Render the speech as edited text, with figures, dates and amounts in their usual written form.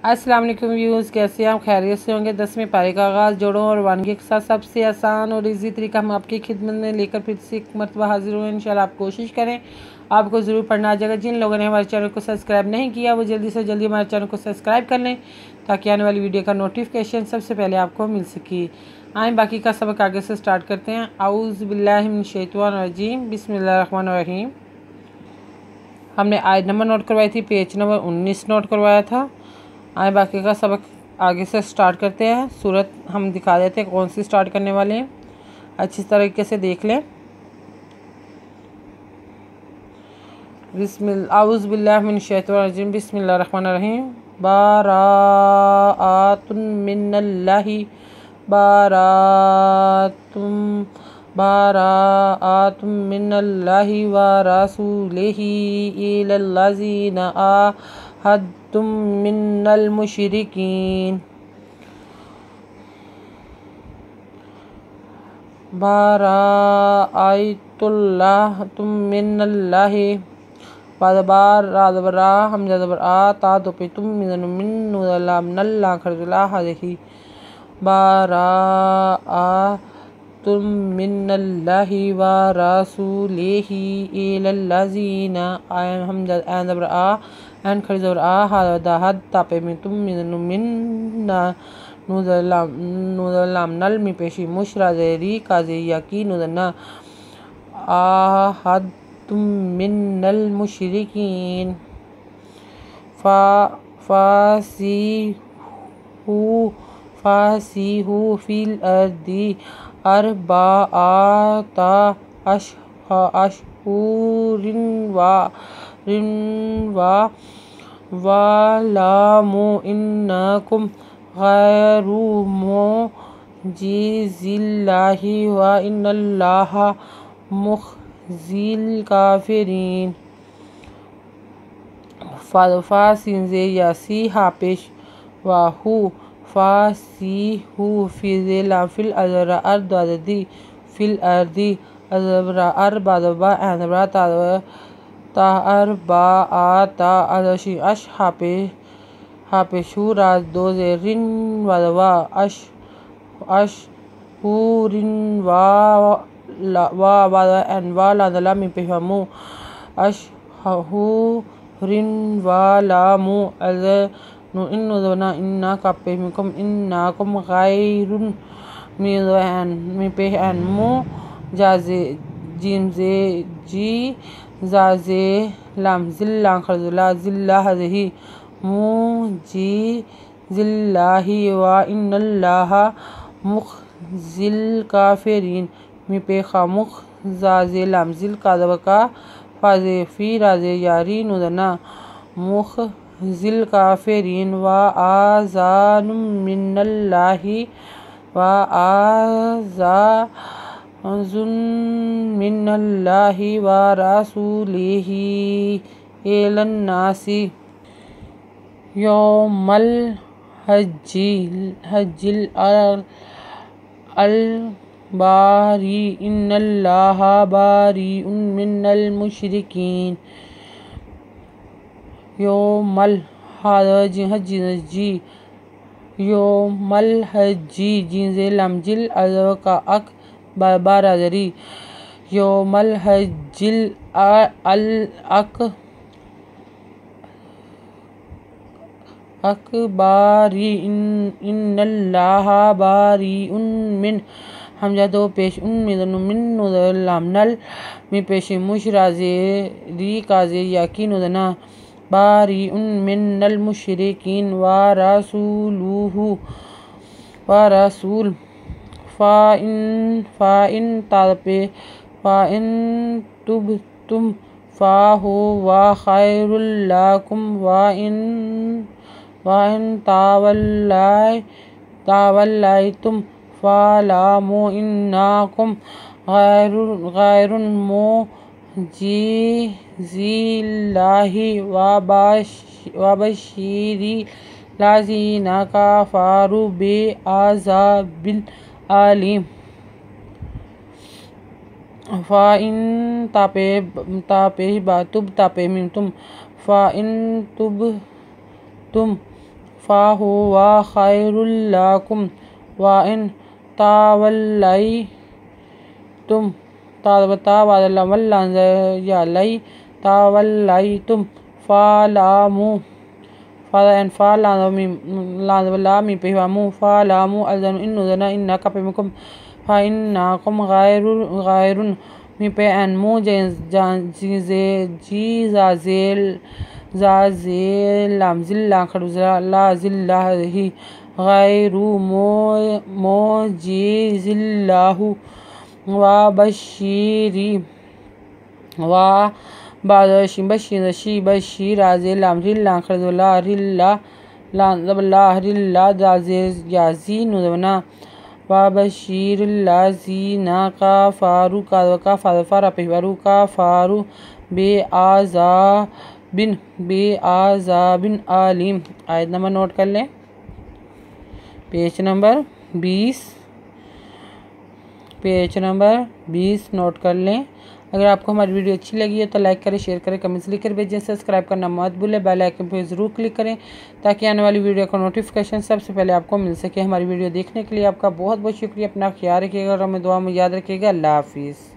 अस्सलाम वालेकुम व्यूज़, कैसे हैं आप? खैरियत से होंगे। 10वें पारे का आगाज़ जोड़ों और वानगी के साथ सबसे आसान और इजी तरीका हम आपकी खिदमत में लेकर फिर से एक मरतबा हाजिर हुए। इंशाल्लाह आप कोशिश करें, आपको ज़रूर पढ़ना आ जाएगा। जिन लोगों ने हमारे चैनल को सब्सक्राइब नहीं किया वो जल्दी से जल्दी हमारे चैनल को सब्सक्राइब कर लें ताकि आने वाली वीडियो का नोटिफिकेशन सबसे पहले आपको मिल सके। आए बाकी का सबक आगे से स्टार्ट करते हैं। औज़ु बिल्लाहि मिनश शैतानिर रजीम, बिस्मिल्लाहिर रहमानिर रहीम। हमने आयत नंबर नोट करवाई थी, पेज नंबर 19 नोट करवाया था। आए बाकी का सबक आगे से स्टार्ट करते हैं। सूरत हम दिखा देते हैं कौन सी स्टार्ट करने वाले हैं, अच्छी तरीके से देख लें। औज़ु बिल्लाहि मिनश शैतानिर रजीम, बिस्मिल्लाहिर रहमानिर रहीम। बाराअतुन मिनल्लाहि बाराअतुम मिनल्लाहि व रसूलिही इलल्लज़ीना आहदतुम मिनल मुशरिकीन। बाराअतुम मिनल्लाहि बार रादबरा हम जबर आ ता दो पे तुम मिन नुदलाम नल्ला खरजुला हज़ही बाराअतुम मिनल्लाहि व रसूलिही इलल्लज़ीना हम जबर आ एन खरजुला आ हदा हद ता पे में तुम मिन नुदलाम नल में पेशी मुशरा ज़ेरी काज़े यकी नुदना आहद तुम मिनल मुशरिकीन। फासीहू फिल अर्दी अर्बाअता अशहुरिन वालामु इन्नकुम गैरु मुअजिज़िल्लाहि व इन्नल्लाहा मुख़ज़िल काफ़िरीन। फासिंज़े यासी हापेश वाहू फासीहू फिज़ेला फिल अज़रा अर्द अददी फिल अर्दी अज़बरा अरबादबा एनबरा ता अर्बाअता अदशी अश हापेशू राज दो ज़ेरिन वदवा अशहुरिन वा एनवा लादला में पेहमू अशहुरिन वालामु अज़नु इन्नुदना इन्ना कापे मिकुम इन्नाकुम गैरुन में पेहमू जाजे जिमजे जी जाजे लाम जिल्ला खरजुला जिल्ला हज़ही मुजी जिल्लाही व इन्नल्लाहा मुख़ज़िल काफ़िरीन में पे खामुख जाजे लाम जिल कादबका फाजे फी राजे यारी नुदना मुख़ज़िल काफ़िरीन व आज़ानुम मिनल्लाहि व आज़ानुम मिनल्लाहि व रसूलिही इलन्नासी यौमल हज्जिल बारी इन्नल्लाहा बारीउन मिनल मुशरिकीन। यौमल हज्जी यौमल हज्जी जिंजे लमजिल अज़व का अक बाराजरी यौमल हज्जिल अकबारी इन्नल्लाहा बारीउन मिन हमजा दो पेश मिन नुदलामनल में पेश मुशराजे री काजे यकीन उदना बारीउन मिनल मुशरिकीन व रसूल फ़ाइन तापे फ़ाइन तुबतुम फ़ाहु व खैरुल लकुम व इन तावल्लैतुम फ़अलामु इन्नकुम गैरुन मुअजिज़िल्लाहि व बशिरिल लज़ीना कफ़रू बिअज़ाबिन अलीम। फ़ाइन तापे तुब तापे मिम तुम फ़ाइन तुब तुम फ़हुवा खैरुल लकुम व इन तावल्लैतुम तावल्लैतुम फ़अलमू फ़अलमू अज़नु इन्नका बिकुम फ़इन्नकुम गैरुन मी पे अनमू ज़ाज़ेलम ज़िल्ला खड़ुज़ला ज़िल्लाही गैरु मोजिज़िल्लाहु व बशीरा ज़ेलम रिल्ला खड़ुज़ला रिल्ला ज़ाज़ीनुज़ना व बशीरिल्लज़ीना काफ़ारू काफ़ारू बेआज़ाबिन आलिम। आयत नंबर नोट कर लें, पेज नंबर 20 नोट कर लें। अगर आपको हमारी वीडियो अच्छी लगी है तो लाइक करें, शेयर करें, कमेंट्स लिखकर भेजें। सब्सक्राइब करना मत भूलें, बेल आइकन पर ज़रूर क्लिक करें ताकि आने वाली वीडियो का नोटिफिकेशन सबसे पहले आपको मिल सके। हमारी वीडियो देखने के लिए आपका बहुत बहुत शुक्रिया। अपना ख्याल रखिएगा और हमें दुआ में याद रखिएगा। अल्लाह हाफिज़।